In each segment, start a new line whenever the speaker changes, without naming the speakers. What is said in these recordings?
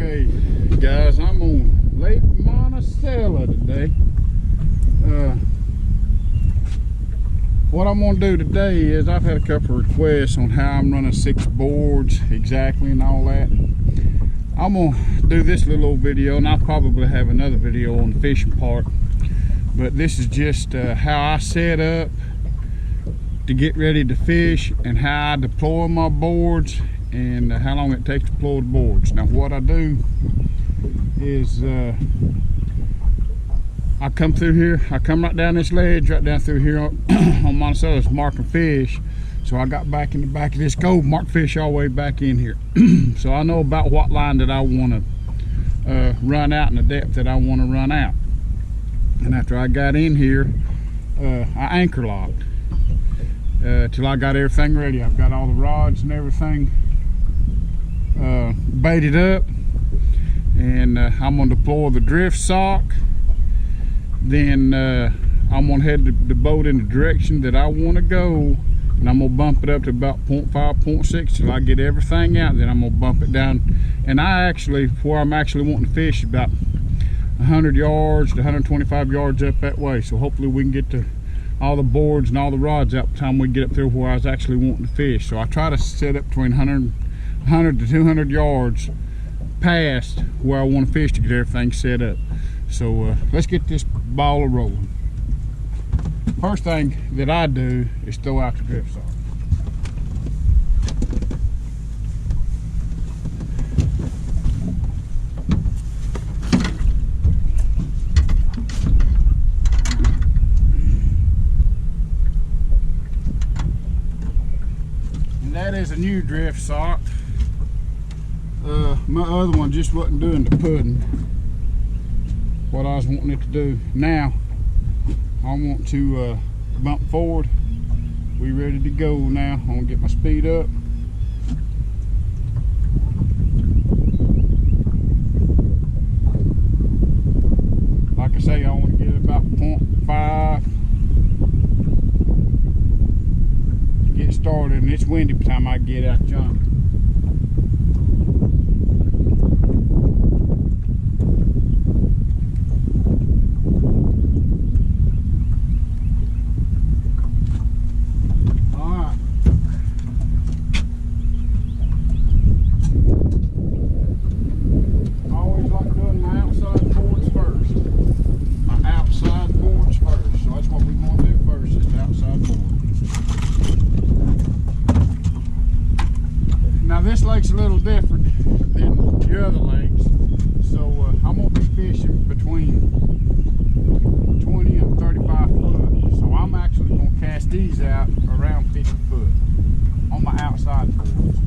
Okay, guys, I'm on Lake Monticello today. What I'm going to do today is I've had a couple of requests on how I'm running 6 boards exactly and all that. I'm going to do this little old video, and I'll probably have another video on the fishing part. But this is just how I set up to get ready to fish and how I deploy my boards and how long it takes to deploy the boards. Now what I do is I come through here, I come right down this ledge, right down through here on Monticello, marking fish. So I got back in the back of this cove, marked fish all the way back in here. So I know about what line that I want to run out and the depth that I want to run out. And after I got in here, I anchor locked till I got everything ready. I've got all the rods and everything baited up, and I'm going to deploy the drift sock. Then I'm going to head the boat in the direction that I want to go, and I'm going to bump it up to about 0.5, 0.6 till I get everything out. Then I'm going to bump it down, and where I'm actually wanting to fish is about 100 yards to 125 yards up that way. So hopefully we can get to all the boards and all the rods out by the time we get up there where I was actually wanting to fish. So I try to set up between 100 to 200 yards past where I want to fish to get everything set up. So let's get this ball rolling. First thing that I do is throw out the drift sock. And that is a new drift sock. My other one just wasn't doing the pudding what I was wanting it to do. Now I want to bump forward. We ready to go now. I'm gonna get my speed up. Like I say, I want to get about 0.5 to get started, and it's windy by the time I get out jump. This lake's a little different than the other lakes, so I'm going to be fishing between 20 and 35 foot. So I'm actually going to cast these out around 50 foot on my outside boards.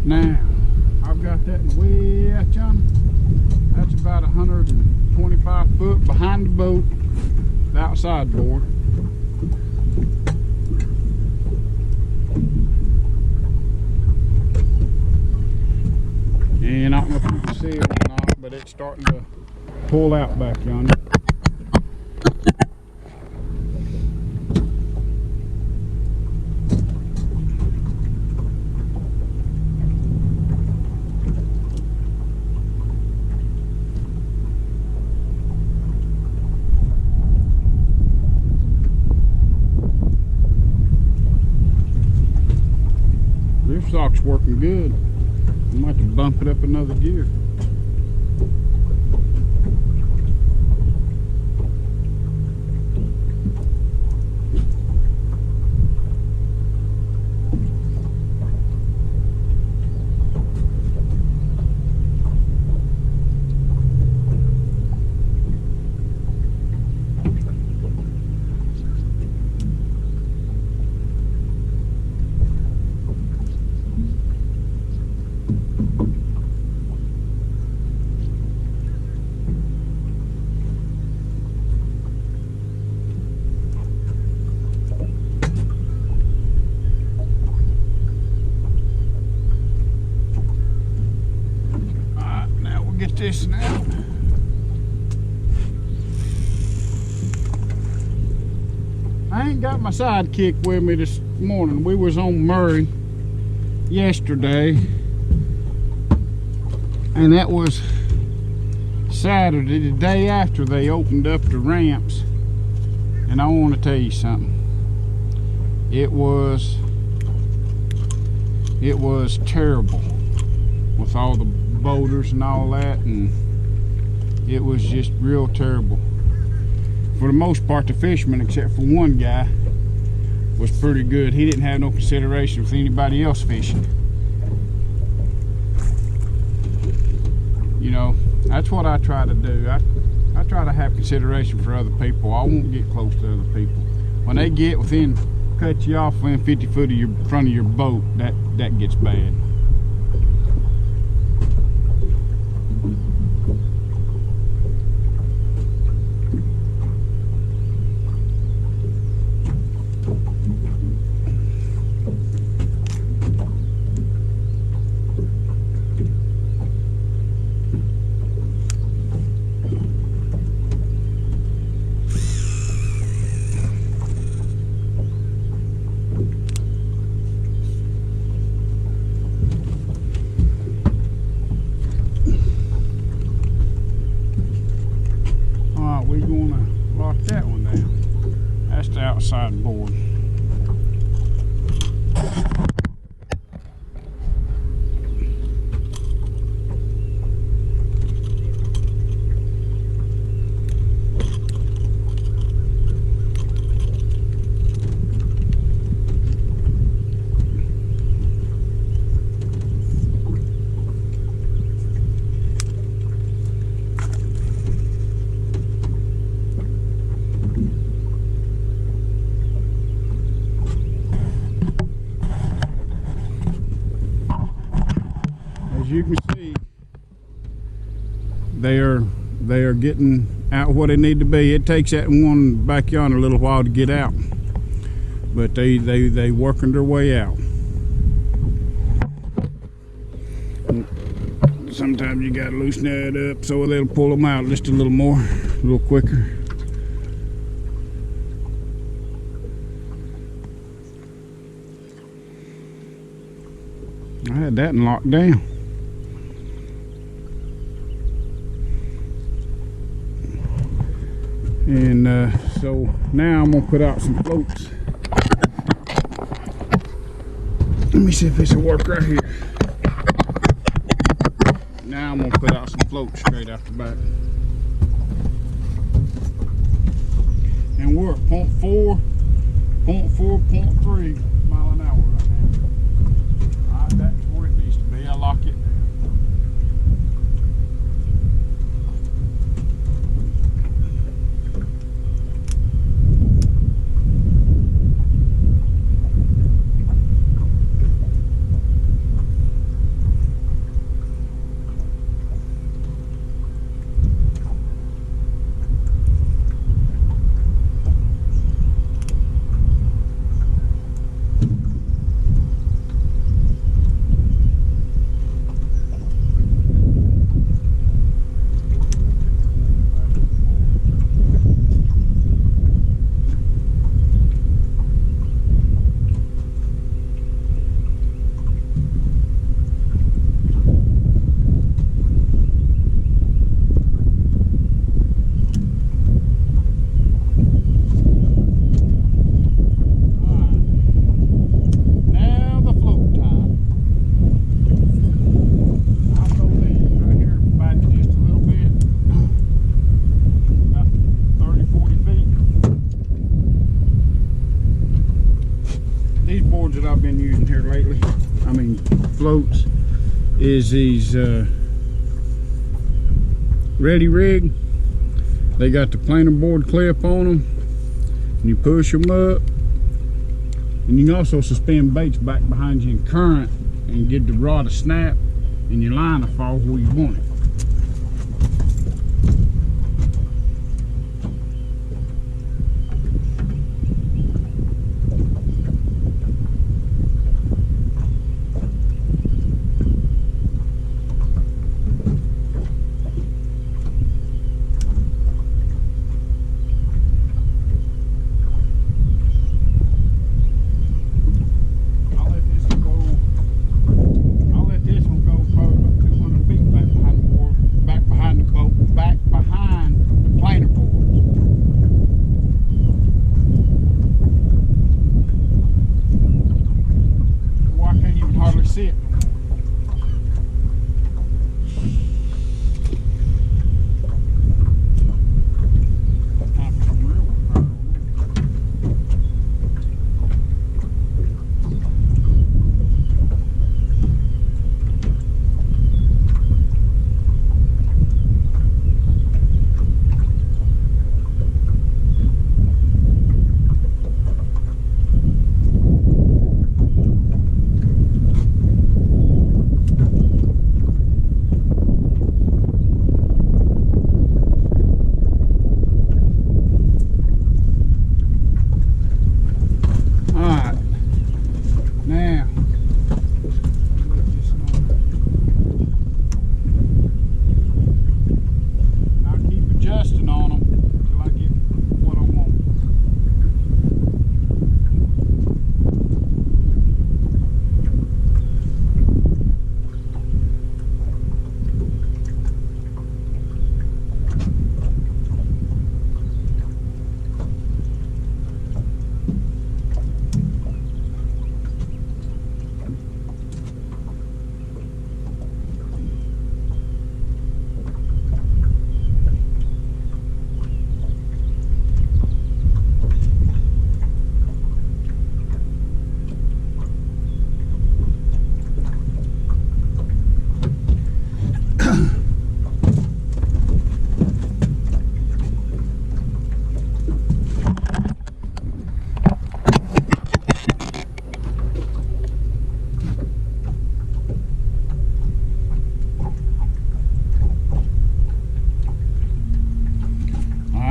Now, I've got that in the way out yonder. That's about 125 foot behind the boat, the outside board. And I don't know if you can see it or not, but it's starting to pull out back yonder. Drift sock's working good. I might have to bump it up another gear. Get this now. I ain't got my sidekick with me this morning. We was on Murray yesterday, and that was Saturday, the day after they opened up the ramps. And I want to tell you something. It was terrible with all the boulders and all that, and it was just real terrible. For the most part, the fishermen, except for one guy, was pretty good. He didn't have no consideration with anybody else fishing. You know, that's what I try to do. I try to have consideration for other people. I won't get close to other people. When they get within, cut you off within 50 foot of your front of your boat, that gets bad. We're gonna lock that one down. That's the outside board. As you can see, they are getting out where they need to be. It takes that one back yonder a little while to get out, but they working their way out. Sometimes you gotta loosen that up so they'll pull them out just a little more, a little quicker. I had that locked down. And so now I'm gonna put out some floats. Let me see if this will work right here. Now I'm gonna put out some floats straight out the back. And we're at 0.4, 0.3 mile an hour right now. All right, that's where it needs to be. I lock it down. boards that I've been using here lately, I mean floats, is these Ready Rig. They got the planer board clip on them, and you push them up, and you can also suspend baits back behind you in current and get the rod to snap and your line to fall where you want it.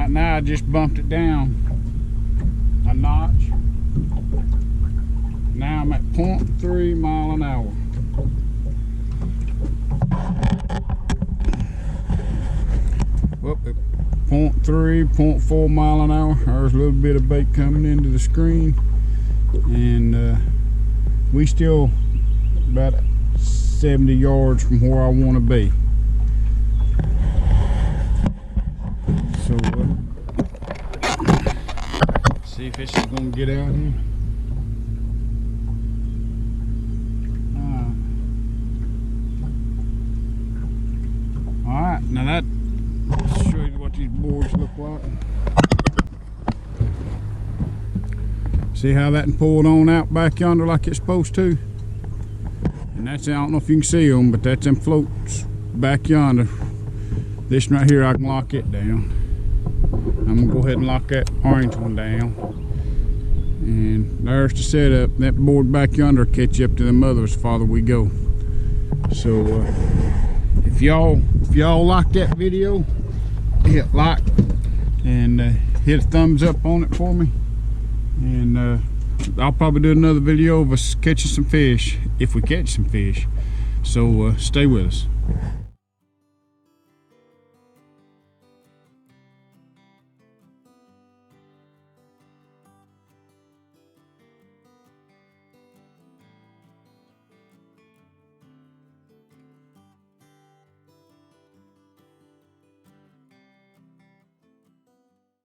Now I just bumped it down a notch. Now I'm at 0.3 mile an hour. Whoop, 0.3, 0.4 mile an hour. There's a little bit of bait coming into the screen, and we still about 70 yards from where I want to be. So see if this is going to get out here. Alright, now that show you what these boards look like. See how that pulled on out back yonder like it's supposed to? And that's, I don't know if you can see them, but that's them floats back yonder. This one right here, I can lock it down. I'm gonna go ahead and lock that orange one down. And there's the setup. That board back yonder will catch you up to the others the farther we go. So if y'all like that video, hit like and hit a thumbs up on it for me. And I'll probably do another video of us catching some fish, if we catch some fish. So stay with us.